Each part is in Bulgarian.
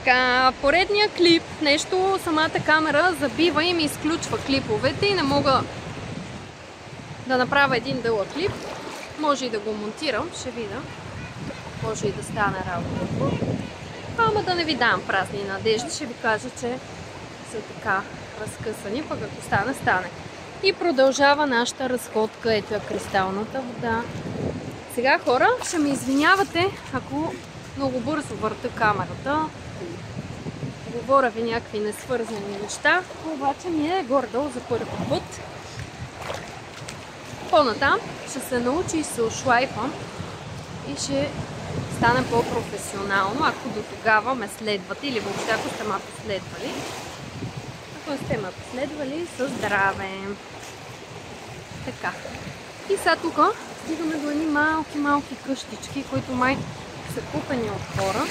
Така, поредния клип. Нещо, самата камера забива и ми изключва клиповете и не мога да направя един дълъг клип. Може и да го монтирам, ще видя. Може и да стане работа. Ама да не ви давам празни надежди, ще ви кажа, че са така разкъсани, пък ако стане, стане. И продължава нашата разходка. Ето е кристалната вода. Сега, хора, ще ме извинявате, ако много бързо върта камерата. Говоря ви някакви несвързани неща, обаче ми е гордо за първи път. По-натам ще се научи и се ошлайфам и ще стане по-професионално, ако до тогава ме следвате или въобще ако сте ме последвали. Ако сте ме последвали, със здраве! Така. И сега тук стигаме до едни малки къщички, които май са купени от хора.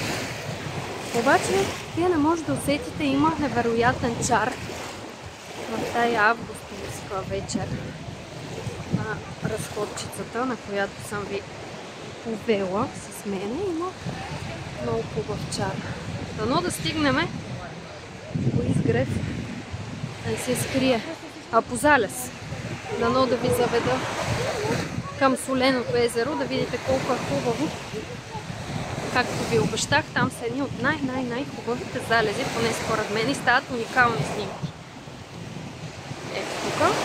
Обаче, вие не може да усетите, има невероятен чар в тая августовска вечер на разходчицата, на която съм ви повела с мене. Има много хубав чар. Дано да стигнем по изгрев, да не се скрие, а по залез. Дано да ви заведа към Соленото езеро, да видите колко е хубаво. Както ви обещах, там са едни от най-хубавите залези, поне според мен, и стават уникални снимки. Ето тук.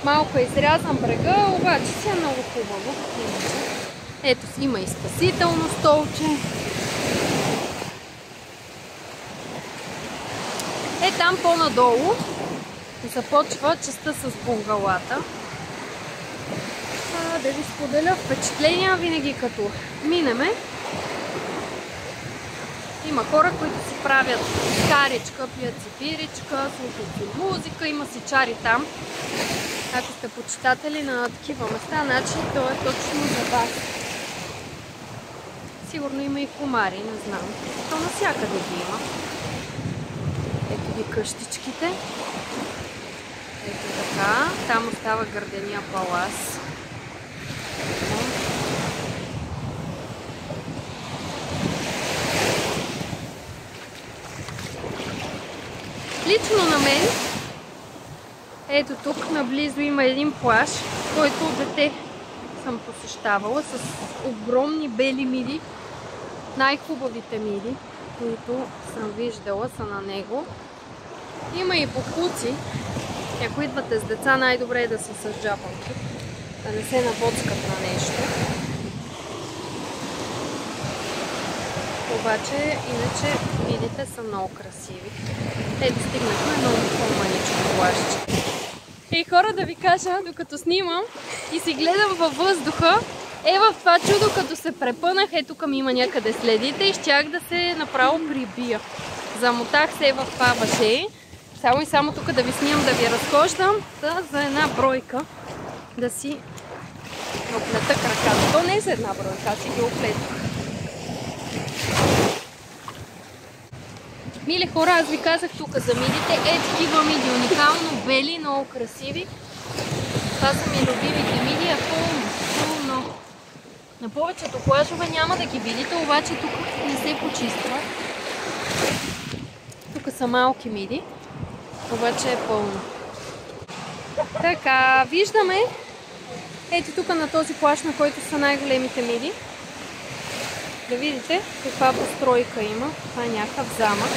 Малко е изрязан брега, обаче си е много хубаво. Ето има и спасително столче. Е, там по-надолу започва частта с бунгалата. Да ви споделя впечатления винаги като минеме. Има хора, които си правят каричка, пият си пиричка, слушат си музика, има си чари там. Ако сте почитатели на такива места, значи то е точно за вас. Сигурно има и комари, не знам. То навсякъде ги има. Ето ги къщичките. Ето така. Там остава Гърдения палас. Лично на мен, ето тук наблизо има един плаж, който от дете съм посещавала, с огромни бели миди. Най-хубавите миди, които съм виждала, са на него. Има и боклуци. Ако идвате с деца, най-добре е да са с джапанки, да не се набоцкат на нещо. Обаче, иначе, видите, са много красиви. Ето стигнахме много по-маничко плащче. И хора, да ви кажа, докато снимам и си гледам във въздуха, в това чудо, като се препънах, тук ми има някъде следите и щях да се направо прибия. Замотах се в това въже. Само и само тук да ви снимам, да ви разхождам, за една бройка да си оплета краката. То не е за една бройка, аз си ги оплетох. Мили хора, аз ви казах тук за мидите. Такива миди, уникално бели, много красиви. Това са ми любимите миди, а пълно. На повечето плажове няма да ги видите, обаче тук не се почиства. Тук са малки миди, обаче е пълно. Така, виждаме. Ето тук на този плаж, на който са най-големите миди. Да видите каква постройка има. Това е някакъв замък.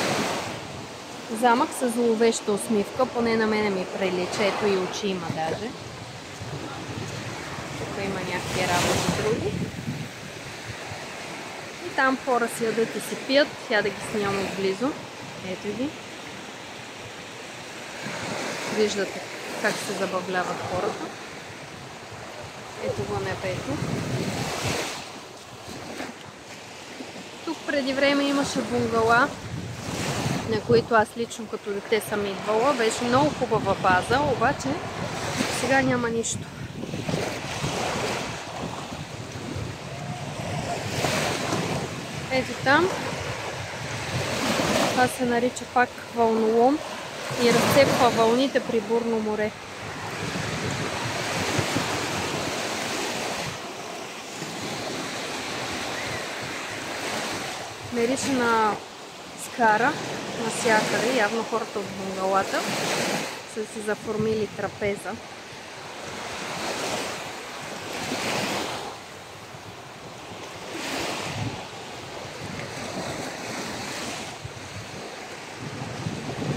Замък с зловеща усмивка, поне на мене ми прилича. Ето и очи има даже. Тук има някакви работи други. И там хора си ядат и си пият. Я да ги снимам отблизо. Ето ги. Виждате как се забавляват хората. Ето го небето. Тук преди време имаше бунгала, на които аз лично като дете съм идвала. Беше много хубава база, обаче сега няма нищо. Ето там. Това се нарича пак вълнолом и разцепва вълните при бурно море. Мирише на изкара насякъде. Явно хората от bungalата са си заформили трапеза.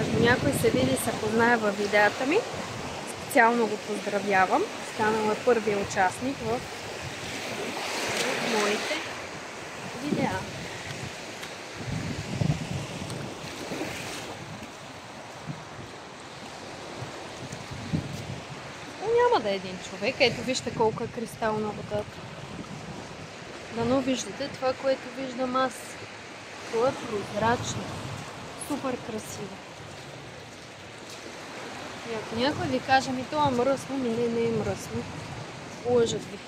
Ако някой се види и се познае във видеята ми, специално го поздравявам. Станала първия участник в моите видеа. Няма да е един човек. Ето вижте колко е кристална водата. Дано виждате това, което виждам аз. Това е прозрачно. Супер красиво. И ако някой ви каже, ми това е мръсно, не е мръсно. Лъжат ви.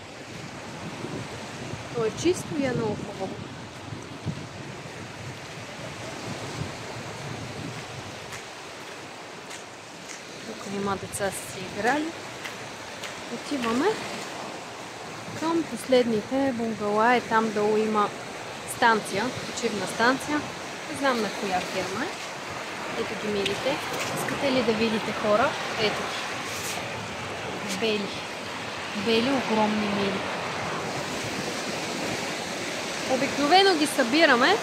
То е чисто и е много хубаво. Тук има деца си играли. Отиваме към последните бунгала. Там долу има станция, почивна станция. Не знам на коя фирма е. Ето ги милите. Искате ли да видите хора? Ето ги. Бели. Бели, огромни мили. Обикновено ги събираме.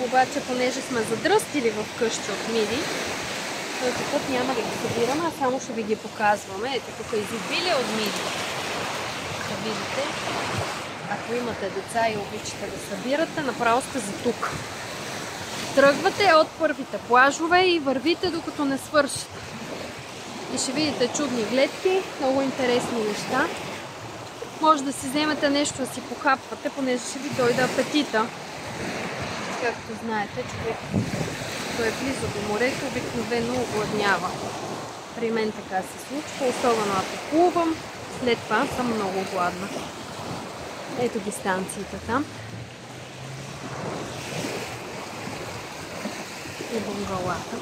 Обаче, понеже сме задръстили в къщи от мили, този път няма да ги събираме, а само ще ви ги показваме. Ето тук изобилие от мили. Да видите. Ако имате деца и обичате да събирате, направо сте за тук. Тръгвате от първите плажове и вървите докато не свършите. И ще видите чудни гледки, много интересни неща. Може да си вземете нещо да си похапвате, понеже ще ви дойде апетита. Както знаете, човек, който е близо до морето, обикновено огладнява. При мен така се случва, особено ако плувам, след това съм много гладна. Ето ги станциите там. И бунгалата.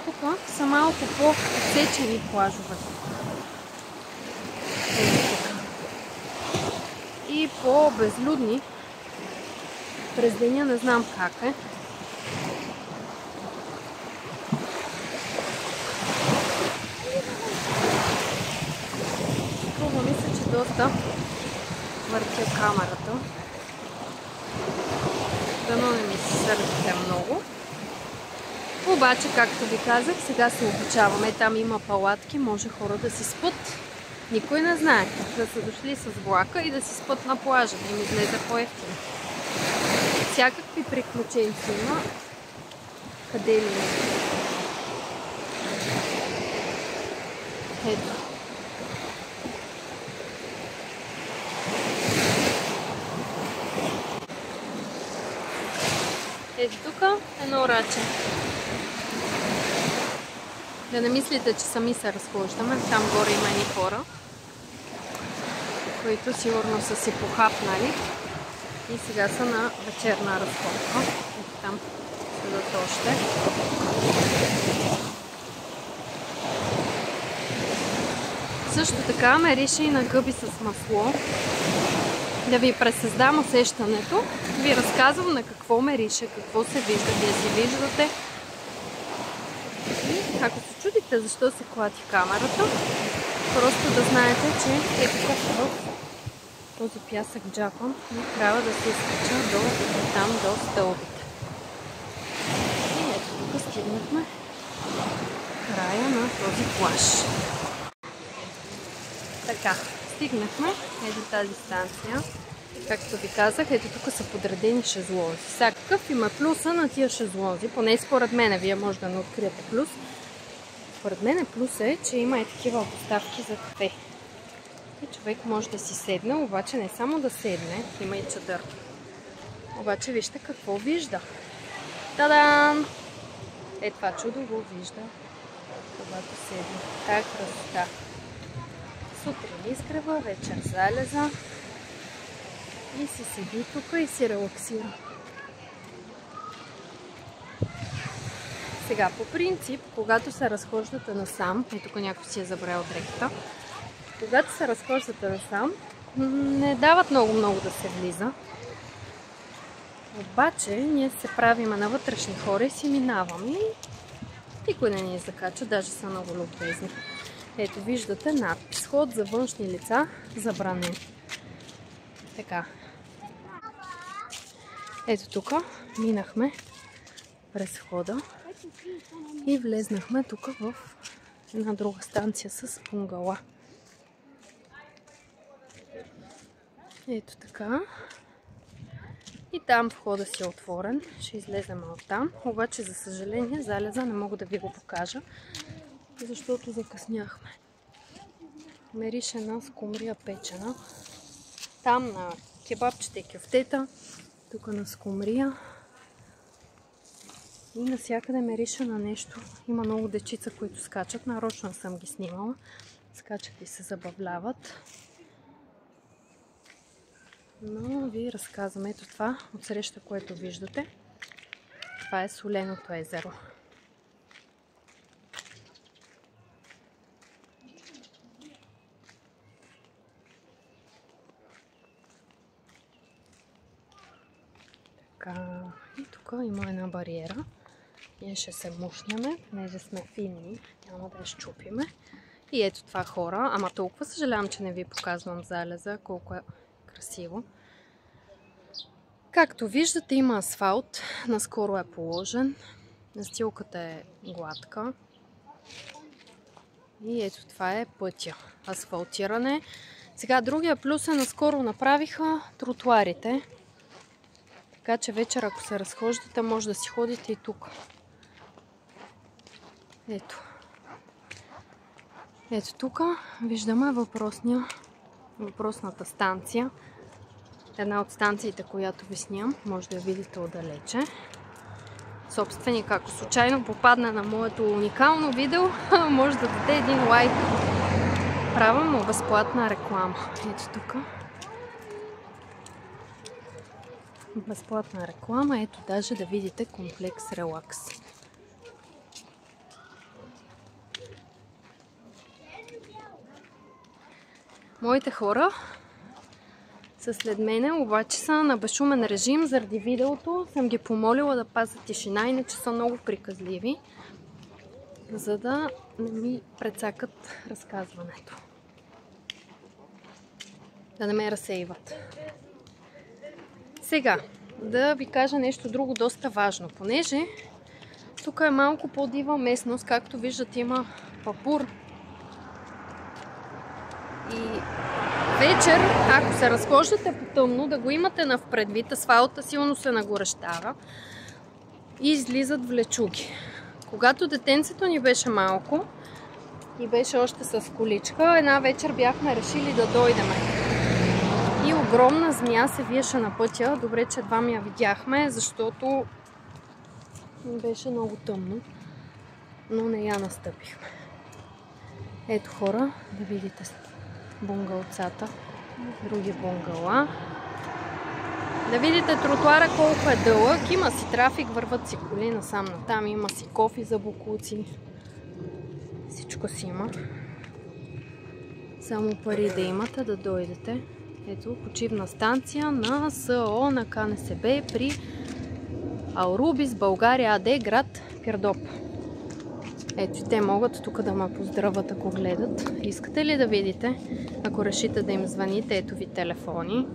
Тук са малко по-отсечени плажове. И по-безлюдни. През деня не знам как е. Струва ми се, че доста въртя камерата. Дано не ми се сърдите много. Обаче, както ви казах, сега се обучаваме. Там има палатки, може хора да си спят. Никой не знае. Да са дошли с влака и да си спят на плажа, да им излезе по-евтино. Всякакви приключенци има. Къде ли не? Ето. Ето тук едно раче. Да не мислите, че сами се разхождаме. Там горе има едни хора, които сигурно са си похапнали и сега са на вечерна разходка. Ето там седат още. Също така ме реши и на гъби с масло. Да ви пресъздам усещането. Ви разказвам на какво ме рише, какво се вижда, вие си виждате. И ако се чудите защо се клати камерата, просто да знаете, че е тук в този пясък джапан и трябва да се изкача до там, до стълбите. И ето тук стигнахме края на този плаж. Така, стигнахме ето тази станция. Както ви казах, ето тук са подредени шезлонзи. Сега какъв има плюса на тия шезлонзи? Поне според мен, вие може да не откриете плюс. Според мен плюс е, че има и такива поставки за кафе. И човек може да си седне, обаче не само да седне, има и чадър. Обаче вижте какво вижда. Тадан! Е, това чудо го вижда, когато седне. Тая красота. Сутрин изгрева, вечер залеза и си седи тук и си релаксира. Сега, по принцип, когато се разхождате насам, и тук някой си е забрал дрехата, когато се разхождате насам, не дават много да се влиза. Обаче ние се правиме на вътрешни хора и си минаваме и никой не ни закача, даже са много любезни. Ето виждате надпис: ход за външни лица забранен. Така. Ето тук минахме през входа и влезнахме тук в една друга станция с бунгала. Ето така. И там входа си е отворен. Ще излезем от там. Обаче, за съжаление, залеза не мога да ви го покажа, защото закъсняхме. Мирише на скумрия печена. Там на кебабчета и кюфтета. Тук на скумрия. И навсякъде мирише на нещо. Има много дечица, които скачат. Нарочно съм ги снимала. Скачат и се забавляват. Но ви разказвам. Ето това отсреща, което виждате. Това е Соленото езеро. Така. И тук има една бариера. Ние ще се мушнеме, понеже сме финни. Няма да я щупиме. И ето това хора. Ама толкова съжалявам, че не ви показвам залеза. Колко е красиво. Както виждате, има асфалт. Наскоро е положен. Настилката е гладка. И ето това е пътя. Асфалтиране. Сега другия плюс е, наскоро направиха тротуарите. Така че вечер, ако се разхождате, може да си ходите и тук. Ето. Ето тук виждаме въпросната станция. Една от станциите, която ви снимам, може да я видите отдалече. Собственик, ако случайно попадне на моето уникално видео, може да даде един лайк. Правя му безплатна реклама. Ето тук. Безплатна реклама. Ето даже да видите комплекс релакс. Моите хора са след мене, обаче са на безшумен режим заради видеото. Съм ги помолила да пазят тишина, иначе са много приказливи, за да не ми прецакат разказването. Да не ме разсейват. Сега, да ви кажа нещо друго доста важно, понеже тук е малко по-дива местност, както виждате има папур. И вечер, ако се разхождате по тъмно, да го имате навпредвид, асфалта силно се нагорещава и излизат влечуги. Когато детенцето ни беше малко и беше още с количка, една вечер бяхме решили да дойдем. И огромна змия се виеше на пътя. Добре, че едва я видяхме, защото беше много тъмно, но не я настъпихме. Ето хора, да видите бунгалцата, други бунгала. Да видите тротуара колко е дълъг, има си трафик, върват си коли насам натам, има си кофи за боклуци, всичко си има. Само пари да имате да дойдете. Ето почивна станция на СО на КНСБ при Аурубис България АД, град Пирдоп. Ето, те могат тук да ме поздравят, ако гледат. Искате ли да видите? Ако решите да им звъните, ето ви телефони.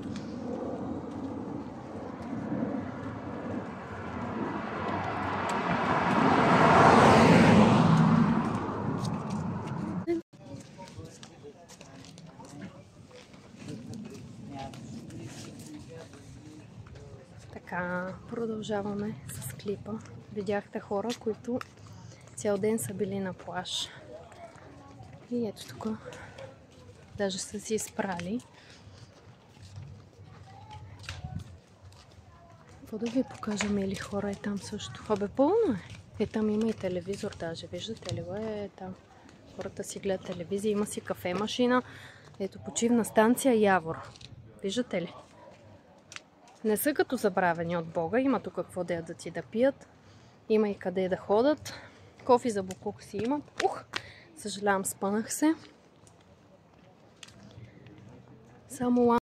Така, продължаваме с клипа. Видяхте хора, които цял ден са били на плаж. И ето тук даже са си изпрали. Какво да ви покажа, мили хора, е там също. Абе, пълно е. Е, там има и телевизор даже. Виждате ли го? Е там. Хората си гледат телевизия. Има си кафе машина. Ето почивна станция Явор. Виждате ли? Не са като забравени от Бога. Има тук какво да ядат и да пият. Има и къде да ходят. Кофи за буклук си има. Съжалявам, спънах се. Само